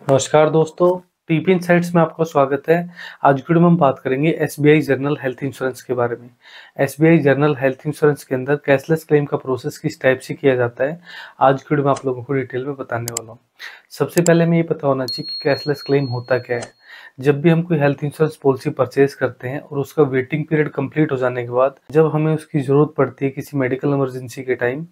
नमस्कार दोस्तों, TP insights में आपका स्वागत है। आज की वीडियो में हम बात करेंगे एसबीआई जनरल हेल्थ इंश्योरेंस के बारे में। एसबीआई जनरल हेल्थ इंश्योरेंस के अंदर कैशलेस क्लेम का प्रोसेस किस टाइप से किया जाता है, आज की वीडियो में आप लोगों को डिटेल में बताने वाला हूँ। सबसे पहले हमें ये पता होना चाहिए कि कैशलेस क्लेम होता क्या है। जब भी हम कोई हेल्थ इंश्योरेंस पॉलिसी परचेज करते हैं और उसका वेटिंग पीरियड कंप्लीट हो जाने के बाद जब हमें उसकी ज़रूरत पड़ती है किसी मेडिकल इमरजेंसी के टाइम,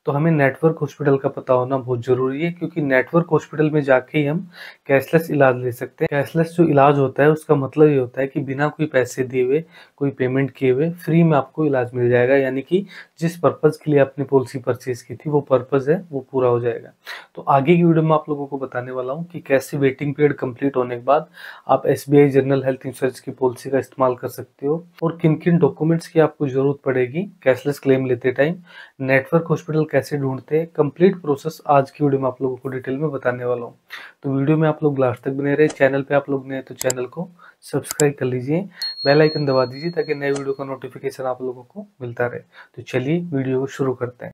तो हमें नेटवर्क हॉस्पिटल का पता होना बहुत ज़रूरी है, क्योंकि नेटवर्क हॉस्पिटल में जाके ही हम कैशलेस इलाज ले सकते हैं। कैशलेस जो इलाज होता है उसका मतलब ये होता है कि बिना कोई पैसे दिए हुए, कोई पेमेंट किए हुए फ्री में आपको इलाज मिल जाएगा, यानी कि जिस पर्पज़ के लिए आपने पॉलिसी परचेज की थी वो पर्पज़ है वो पूरा हो जाएगा। तो आगे की वीडियो में आप लोगों को बताने वाला हूँ कि कैसे वेटिंग पीरियड कंप्लीट होने के बाद आप एसबीआई जनरल हेल्थ इंश्योरेंस की पॉलिसी का इस्तेमाल कर सकते हो और किन किन डॉक्यूमेंट्स की आपको जरूरत पड़ेगी कैशलेस क्लेम लेते टाइम, नेटवर्क हॉस्पिटल कैसे ढूंढते हैं। कंप्लीट प्रोसेस आज की वीडियो में आप लोगों को डिटेल में बताने वाला हूँ। तो वीडियो में आप लोग लास्ट तक बने रहे। चैनल पे आप लोग नए तो चैनल को सब्सक्राइब कर लीजिए, बेल आइकन दबा दीजिए ताकि नए वीडियो का नोटिफिकेशन आप लोगों को मिलता रहे। तो चलिए वीडियो को शुरू करते हैं।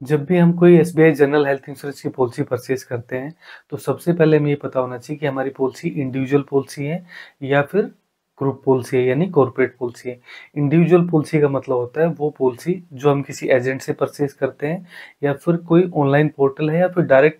जब भी हम कोई एसबीआई जनरल हेल्थ इंश्योरेंस की पॉलिसी परचेज करते हैं, तो सबसे पहले हमें ये पता होना चाहिए कि हमारी पॉलिसी इंडिविजुअल पॉलिसी है या फिर ग्रुप पॉलिसी है, यानी कॉर्पोरेट पॉलिसी है। इंडिविजुअल पॉलिसी का मतलब होता है वो पॉलिसी जो हम किसी एजेंट से परचेज करते हैं या फिर कोई ऑनलाइन पोर्टल है या फिर डायरेक्ट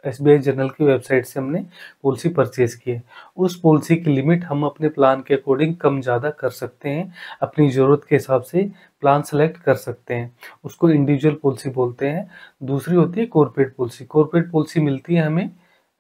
एसबीआई जनरल की वेबसाइट से हमने पॉलिसी परचेज की है। उस पॉलिसी की लिमिट हम अपने प्लान के अकॉर्डिंग कम ज़्यादा कर सकते हैं, अपनी ज़रूरत के हिसाब से प्लान सेलेक्ट कर सकते हैं। उसको इंडिविजुअल पॉलिसी बोलते हैं। दूसरी होती है कॉर्पोरेट पॉलिसी। कॉर्पोरेट पॉलिसी मिलती है हमें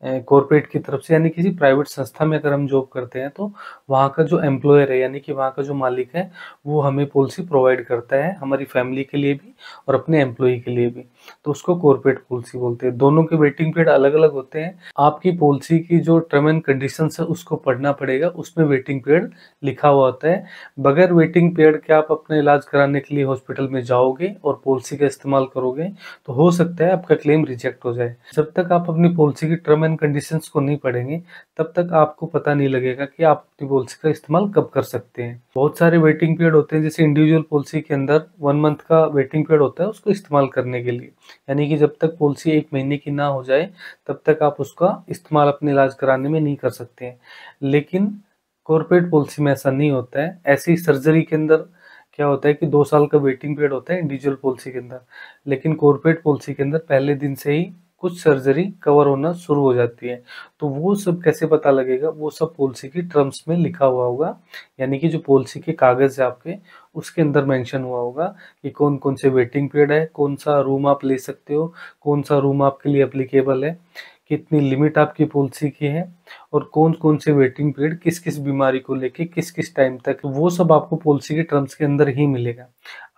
कॉर्पोरेट की तरफ से, यानी किसी प्राइवेट संस्था में अगर हम जॉब करते हैं तो वहाँ का जो एम्प्लॉयर है, यानी कि वहाँ का जो मालिक है, वो हमें पॉलिसी प्रोवाइड करता है, हमारी फैमिली के लिए भी और अपने एम्प्लॉय के लिए भी। तो उसको कॉर्पोरेट पॉलिसी बोलते हैं। दोनों के वेटिंग पीरियड अलग अलग होते हैं। आपकी पॉलिसी की जो टर्म एंड कंडीशंस है उसको पढ़ना पड़ेगा, उसमें वेटिंग पीरियड लिखा हुआ होता है। बगैर वेटिंग पीरियड के आप अपना इलाज कराने के लिए हॉस्पिटल में जाओगे और पॉलिसी का इस्तेमाल करोगे तो हो सकता है आपका क्लेम रिजेक्ट हो जाए। जब तक आप अपनी पॉलिसी की टर्म एंड कंडीशंस को नहीं पढ़ेंगे तब तक आपको पता नहीं लगेगा कि आप अपनी पॉलिसी का इस्तेमाल कब कर सकते हैं। बहुत सारे वेटिंग पीरियड होते हैं, जैसे इंडिविजुअल पॉलिसी के अंदर 1 मंथ का वेटिंग पीरियड होता है उसको इस्तेमाल करने के लिए, यानी कि जब तक पॉलिसी 1 महीने की ना हो जाए तब तक आप उसका इस्तेमाल अपने इलाज कराने में नहीं कर सकते हैं। लेकिन कॉर्पोरेट पॉलिसी में ऐसा नहीं होता है। ऐसी सर्जरी के अंदर क्या होता है कि 2 साल का वेटिंग पीरियड होता है इंडिविजुअल पॉलिसी के अंदर, लेकिन कॉर्पोरेट पॉलिसी के अंदर पहले दिन से ही कुछ सर्जरी कवर होना शुरू हो जाती है। तो वो सब कैसे पता लगेगा, वो सब पॉलिसी की टर्म्स में लिखा हुआ होगा, यानी कि जो पॉलिसी के कागज है आपके उसके अंदर मेंशन हुआ होगा कि कौन कौन से वेटिंग पीरियड है, कौन सा रूम आप ले सकते हो, कौन सा रूम आपके लिए एप्लीकेबल है, कितनी लिमिट आपकी पॉलिसी की है और कौन-कौन से वेटिंग पीरियड किस-किस बीमारी को लेके किस-किस टाइम तक, वो सब आपको पॉलिसी के टर्म्स के अंदर ही मिलेगा।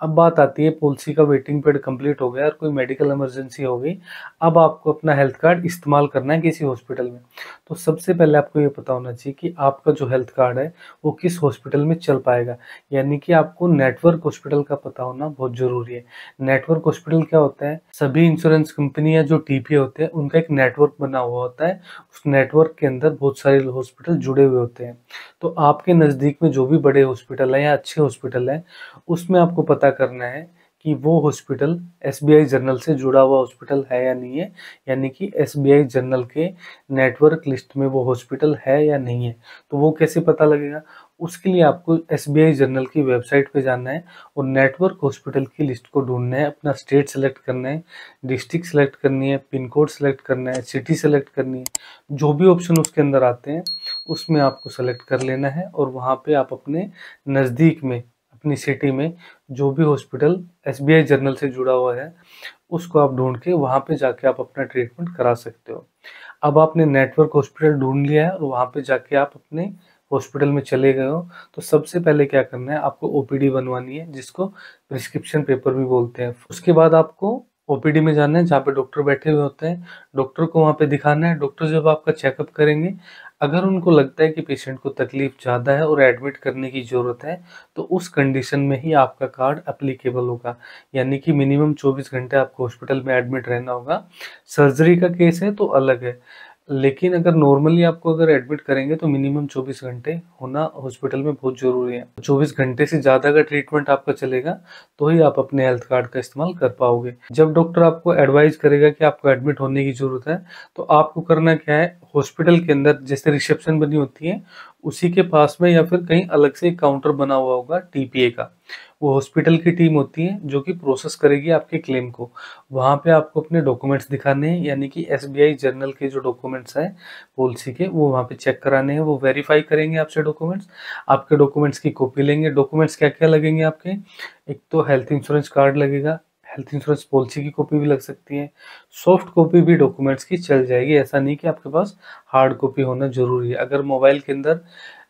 अब बात आती है पॉलिसी का वेटिंग पीरियड कंप्लीट हो गया और कोई मेडिकल इमरजेंसी हो गई, अब आपको अपना हेल्थ कार्ड इस्तेमाल करना है किसी हॉस्पिटल में। तो सबसे पहले आपको ये पता होना चाहिए कि आपका जो हेल्थ कार्ड है वो किस हॉस्पिटल में चल पाएगा, यानी कि आपको नेटवर्क हॉस्पिटल का पता होना बहुत ज़रूरी है। नेटवर्क हॉस्पिटल क्या होता है? सभी इंश्योरेंस कंपनी या जो टीपी होते हैं उनका एक नेटवर्क बना हुआ होता है। उस नेटवर्क के अंदर बहुत सारे हॉस्पिटल जुड़े हुए होते हैं। तो आपके नज़दीक में जो भी बड़े हॉस्पिटल हैं या अच्छे हॉस्पिटल हैं, उसमें आपको पता करना है कि वो हॉस्पिटल एसबीआई जनरल से जुड़ा हुआ हॉस्पिटल है या नहीं है, यानी कि एसबीआई जनरल के नेटवर्क लिस्ट में वो हॉस्पिटल है या नहीं है। तो वो कैसे पता लगेगा? उसके लिए आपको एसबीआई जनरल की वेबसाइट पे जाना है और नेटवर्क हॉस्पिटल की लिस्ट को ढूँढना है, अपना स्टेट सेलेक्ट करना है, डिस्ट्रिक्ट सेलेक्ट करनी है, पिन कोड सेलेक्ट करना है, सिटी सेलेक्ट करनी है। जो भी ऑप्शन उसके अंदर आते हैं उसमें आपको सेलेक्ट कर लेना है और वहाँ पे आप अपने नज़दीक में, अपनी सिटी में जो भी हॉस्पिटल एसबीआई जनरल से जुड़ा हुआ है उसको आप ढूँढ के वहाँ पे जाके आप अपना ट्रीटमेंट करा सकते हो। अब आपने नेटवर्क हॉस्पिटल ढूँढ लिया है और वहाँ पे जाके आप अपने हॉस्पिटल में चले गए हो, तो सबसे पहले क्या करना है, आपको ओपीडी बनवानी है, जिसको प्रिस्क्रिप्शन पेपर भी बोलते हैं। उसके बाद आपको ओपीडी में जाना है जहाँ पे डॉक्टर बैठे हुए होते हैं, डॉक्टर को वहाँ पे दिखाना है। डॉक्टर जब आपका चेकअप करेंगे, अगर उनको लगता है कि पेशेंट को तकलीफ ज़्यादा है और एडमिट करने की ज़रूरत है, तो उस कंडीशन में ही आपका कार्ड एप्लीकेबल होगा, यानी कि मिनिमम 24 घंटे आपको हॉस्पिटल में एडमिट रहना होगा। सर्जरी का केस है तो अलग है। लेकिन अगर नॉर्मली आपको अगर एडमिट करेंगे तो मिनिमम 24 घंटे होना हॉस्पिटल में बहुत ज़रूरी है। 24 घंटे से ज़्यादा अगर ट्रीटमेंट आपका चलेगा तो ही आप अपने हेल्थ कार्ड का इस्तेमाल कर पाओगे। जब डॉक्टर आपको एडवाइस करेगा कि आपको एडमिट होने की ज़रूरत है, तो आपको करना क्या है, हॉस्पिटल के अंदर जैसे रिसेप्शन बनी होती है, उसी के पास में या फिर कहीं अलग से एक काउंटर बना हुआ होगा टीपीए का। वो हॉस्पिटल की टीम होती है जो कि प्रोसेस करेगी आपके क्लेम को। वहाँ पे आपको अपने डॉक्यूमेंट्स दिखाने हैं, यानी कि एसबीआई जर्नल के जो डॉक्यूमेंट्स हैं पॉलिसी के, वो वहाँ पे चेक कराने हैं। वो वेरीफाई करेंगे आपसे डॉक्यूमेंट्स, आपके डॉक्यूमेंट्स की कॉपी लेंगे। डॉक्यूमेंट्स क्या क्या लगेंगे आपके, एक तो हेल्थ इंश्योरेंस कार्ड लगेगा, हेल्थ इंश्योरेंस पॉलिसी की कॉपी भी लग सकती है, सॉफ्ट कॉपी भी डॉक्यूमेंट्स की चल जाएगी। ऐसा नहीं कि आपके पास हार्ड कॉपी होना जरूरी है। अगर मोबाइल के अंदर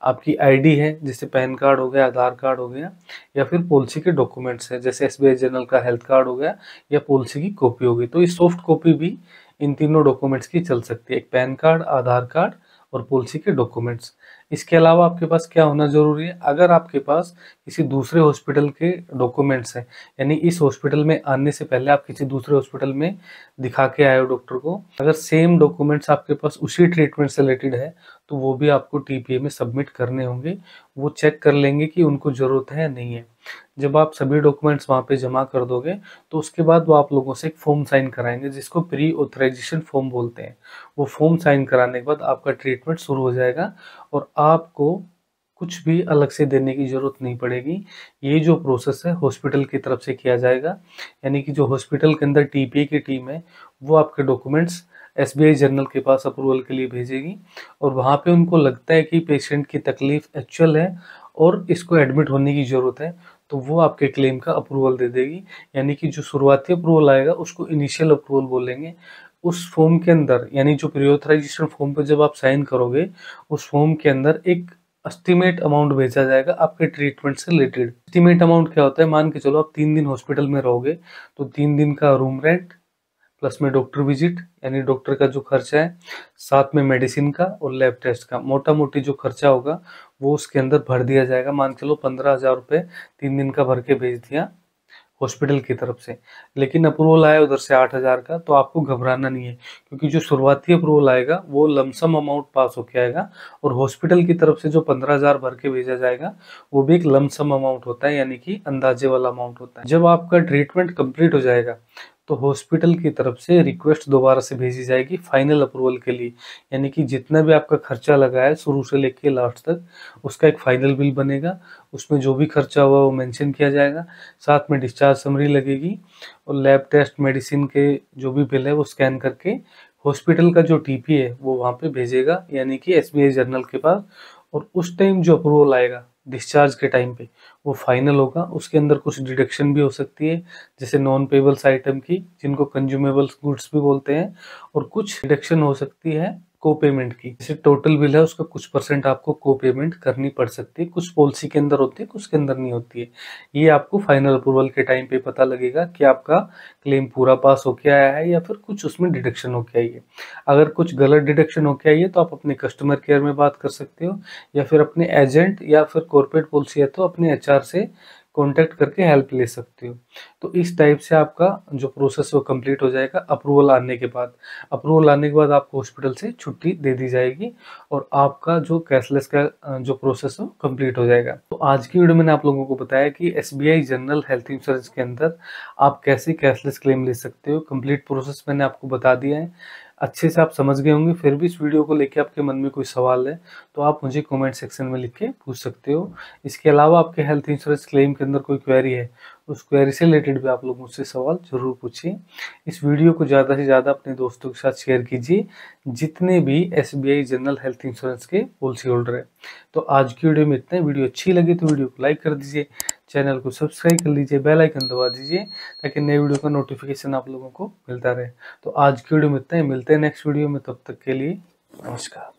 आपकी आईडी है, जैसे पैन कार्ड हो गया, आधार कार्ड हो गया, या फिर पॉलिसी के डॉक्यूमेंट्स है जैसे एसबीआई जनरल का हेल्थ कार्ड हो गया या पॉलिसी की कॉपी हो गई, तो ये सॉफ्ट कॉपी भी इन तीनों डॉक्यूमेंट्स की चल सकती है, एक पैन कार्ड, आधार कार्ड और पॉलिसी के डॉक्यूमेंट्स। इसके अलावा आपके पास क्या होना जरूरी है, अगर आपके पास किसी दूसरे हॉस्पिटल के डॉक्यूमेंट्स हैं, यानी इस हॉस्पिटल में आने से पहले आप किसी दूसरे हॉस्पिटल में दिखा के आए हो डॉक्टर को, अगर सेम डॉक्यूमेंट्स आपके पास उसी ट्रीटमेंट से रिलेटेड है, तो वो भी आपको टीपीए में सबमिट करने होंगे। वो चेक कर लेंगे कि उनको ज़रूरत है या नहीं है। जब आप सभी डॉक्यूमेंट्स वहाँ पे जमा कर दोगे, तो उसके बाद वो आप लोगों से एक फॉर्म साइन कराएंगे जिसको प्री ऑथराइजेशन फॉर्म बोलते हैं। वो फॉर्म साइन कराने के बाद आपका ट्रीटमेंट शुरू हो जाएगा और आपको कुछ भी अलग से देने की ज़रूरत नहीं पड़ेगी। ये जो प्रोसेस है हॉस्पिटल की तरफ से किया जाएगा, यानी कि जो हॉस्पिटल के अंदर टीपीए की टीम है वो आपके डॉक्यूमेंट्स एसबीआई जर्नल के पास अप्रूवल के लिए भेजेगी, और वहाँ पे उनको लगता है कि पेशेंट की तकलीफ एक्चुअल है और इसको एडमिट होने की ज़रूरत है, तो वो आपके क्लेम का अप्रूवल दे देगी। यानी कि जो शुरुआती अप्रूवल आएगा उसको इनिशियल अप्रूवल बोलेंगे। उस फॉर्म के अंदर, यानी जो प्री ऑथराइजेशन फॉर्म पर जब आप साइन करोगे, उस फॉर्म के अंदर एक एस्टिमेट अमाउंट भेजा जाएगा आपके ट्रीटमेंट से रिलेटेड। एस्टिमेट अमाउंट क्या होता है, मान के चलो आप 3 दिन हॉस्पिटल में रहोगे, तो 3 दिन का रूम रेंट प्लस में डॉक्टर विजिट, यानी डॉक्टर का जो खर्चा है, साथ में मेडिसिन का और लैब टेस्ट का मोटा मोटी जो खर्चा होगा वो उसके अंदर भर दिया जाएगा। मान के चलो 15,000 रुपये 3 दिन का भर के भेज दिया हॉस्पिटल की तरफ से, लेकिन अप्रूवल आया उधर से 8,000 का, तो आपको घबराना नहीं है, क्योंकि जो शुरुआती अप्रूवल आएगा वो लमसम अमाउंट पास होके आएगा, और हॉस्पिटल की तरफ से जो 15,000 भर के भेजा जाएगा वो भी एक लमसम अमाउंट होता है, यानी कि अंदाजे वाला अमाउंट होता है। जब आपका ट्रीटमेंट कंप्लीट हो जाएगा तो हॉस्पिटल की तरफ से रिक्वेस्ट दोबारा से भेजी जाएगी फाइनल अप्रूवल के लिए, यानी कि जितना भी आपका खर्चा लगा है शुरू से लेके लास्ट तक, उसका एक फाइनल बिल बनेगा। उसमें जो भी खर्चा हुआ वो मेंशन किया जाएगा, साथ में डिस्चार्ज समरी लगेगी, और लैब टेस्ट मेडिसिन के जो भी बिल है वो स्कैन करके हॉस्पिटल का जो टीपी है वो वहाँ पे भेजेगा, यानी कि एसबीआई जर्नल के पास। और उस टाइम जो अप्रूवल आएगा डिस्चार्ज के टाइम पे वो फाइनल होगा। उसके अंदर कुछ डिडक्शन भी हो सकती है, जैसे नॉन पेबल्स आइटम की, जिनको कंज्यूमेबल्स गुड्स भी बोलते हैं, और कुछ डिडक्शन हो सकती है को पेमेंट की, जैसे टोटल बिल है उसका कुछ परसेंट आपको को पेमेंट करनी पड़ सकती है। कुछ पॉलिसी के अंदर होती है, कुछ के अंदर नहीं होती है। ये आपको फाइनल अप्रूवल के टाइम पे पता लगेगा कि आपका क्लेम पूरा पास होके आया है या फिर कुछ उसमें डिडक्शन होके आई है। अगर कुछ गलत डिडक्शन होके आई है तो आप अपने कस्टमर केयर में बात कर सकते हो, या फिर अपने एजेंट या फिर कॉर्पोरेट पॉलिसी है तो अपने एचआर से कांटेक्ट करके हेल्प ले सकते हो। तो इस टाइप से आपका जो प्रोसेस है वो कंप्लीट हो जाएगा अप्रूवल आने के बाद। अप्रूवल आने के बाद आपको हॉस्पिटल से छुट्टी दे दी जाएगी और आपका जो कैशलेस का जो प्रोसेस है वो कंप्लीट हो जाएगा। तो आज की वीडियो में आप लोगों को बताया कि एसबीआई जनरल हेल्थ इंश्योरेंस के अंदर आप कैसे कैशलेस क्लेम ले सकते हो। कंप्लीट प्रोसेस मैंने आपको बता दिया है, अच्छे से आप समझ गए होंगे। फिर भी इस वीडियो को लेके आपके मन में कोई सवाल है तो आप मुझे कमेंट सेक्शन में लिख के पूछ सकते हो। इसके अलावा आपके हेल्थ इंश्योरेंस क्लेम के अंदर कोई क्वेरी है, उस क्वेरी से रिलेटेड भी आप लोग मुझसे सवाल जरूर पूछिए। इस वीडियो को ज़्यादा से ज़्यादा अपने दोस्तों के साथ शेयर कीजिए जितने भी एसबीआई जनरल हेल्थ इंश्योरेंस के पॉलिसी होल्डर है। तो आज की वीडियो में इतना। वीडियो अच्छी लगी तो वीडियो को लाइक कर दीजिए, चैनल को सब्सक्राइब कर लीजिए, बेल आइकन दबा दीजिए ताकि नए वीडियो का नोटिफिकेशन आप लोगों को मिलता रहे। तो आज की वीडियो में इतना ही, मिलते हैं नेक्स्ट वीडियो में, तब तक के लिए नमस्कार।